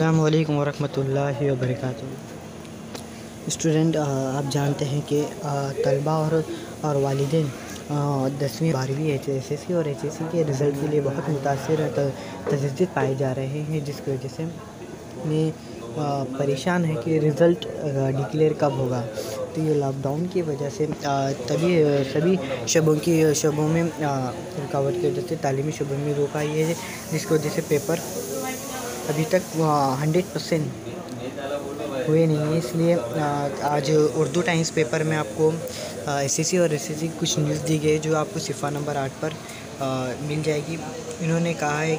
अस्सलामु अलैकुम वरहमतुल्लाहि वबरकातुहू। स्टूडेंट, आप जानते हैं कि तलबा और वालिदैन 10वीं 12वीं एचएससी और एचएससी के रिज़ल्ट के लिए बहुत मुतासिर तशद्दुद पाए जा रहे हैं, जिसकी वजह से मैं परेशान है कि रिज़ल्ट डिक्लेयर कब होगा। तो ये लॉकडाउन की वजह से तभी सभी शोबों में रुकावट की वजह से तालीमी शोबों में रोक आई है, जिसकी वजह से पेपर अभी तक 100% हुए नहीं है। इसलिए आज उर्दू टाइम्स पेपर में आपको एसएससी और एसएससी की कुछ न्यूज़ दी गई जो आपको सिफ़ा नंबर 8 पर मिल जाएगी। इन्होंने कहा है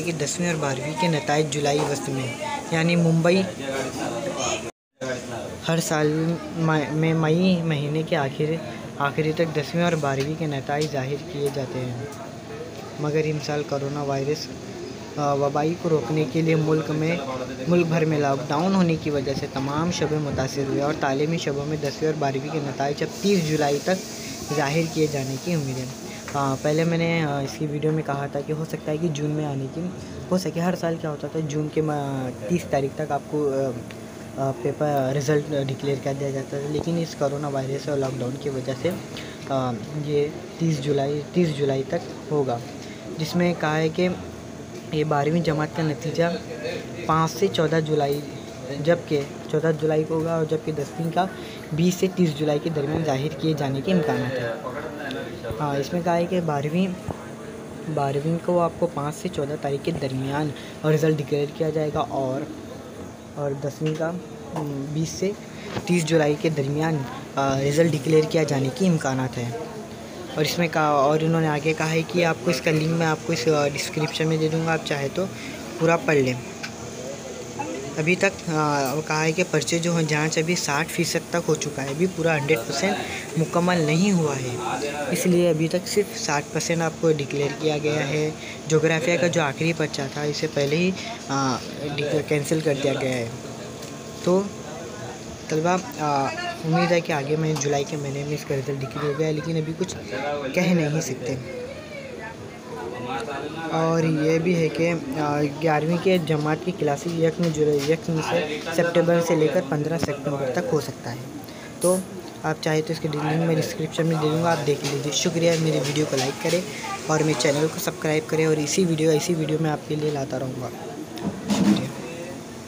कि 10वीं और 12वीं के नताइज जुलाई अगस्त में, यानी मुंबई हर साल में मई महीने के आखिरी तक 10वीं और 12वीं के नताइज ज़ाहिर किए जाते हैं। मगर इस साल कोरोना वायरस वबाई को रोकने के लिए मुल्क भर में लॉकडाउन होने की वजह से तमाम शोबे मुतासिर हुए और तालीमी शोबों में 10वीं और 12वीं के नताइज अब 30 जुलाई तक ज़ाहिर किए जाने की उम्मीद है। पहले मैंने इसकी वीडियो में कहा था कि हो सकता है कि जून में आने की हो सके। हर साल क्या होता था, जून के 30 तारीख तक आपको पेपर रिज़ल्ट डिक्लेयर कर दिया जाता था, लेकिन इस कोरोना वायरस और लॉकडाउन की वजह से ये 30 जुलाई तक होगा, जिसमें कहा है कि ये 12वीं जमात का नतीजा 5 से 14 जुलाई जबकि 14 जुलाई को होगा, और जबकि 10वीं का 20 से 30 जुलाई के दरमियान ज़ाहिर किए जाने के इम्कान है। हाँ, इसमें कहा है कि 12वीं को आपको 5 से 14 तारीख के दरमियान और रिज़ल्ट डिक्लेयर किया जाएगा, और 10वीं का 20 से 30 जुलाई के दरमियान रिज़ल्ट डिक्लेयर किया जाने की इम्कानात है। और इसमें कहा, और इन्होंने आगे कहा है कि आपको इसका लिंक मैं आपको इस डिस्क्रिप्शन में दे दूँगा, आप चाहे तो पूरा पढ़ लें। अभी तक कहा है कि पर्चे जो हैं जांच अभी 60% तक हो चुका है, अभी पूरा 100% मुकम्मल नहीं हुआ है, इसलिए अभी तक सिर्फ 60% आपको डिक्लेयर किया गया है। जोग्राफिया का जो आखिरी पर्चा था इसे पहले ही कैंसिल कर दिया गया है। तो तलबा, उम्मीद है कि आगे में जुलाई के महीने में इसका रिज़ल्ट डिक्लेयर हो गया है, लेकिन अभी कुछ कह नहीं सकते। और ये भी है कि 11वीं के जमात की क्लासेस यकम से सितंबर से लेकर 15 सितंबर तक हो सकता है। तो आप चाहे तो इसके लिंक मैं डिस्क्रिप्शन में दे दूँगा, आप देख लीजिए। शुक्रिया। मेरे वीडियो को लाइक करें और मेरे चैनल को सब्सक्राइब करें, और ऐसी वीडियो मैं आपके लिए लाता रहूँगा।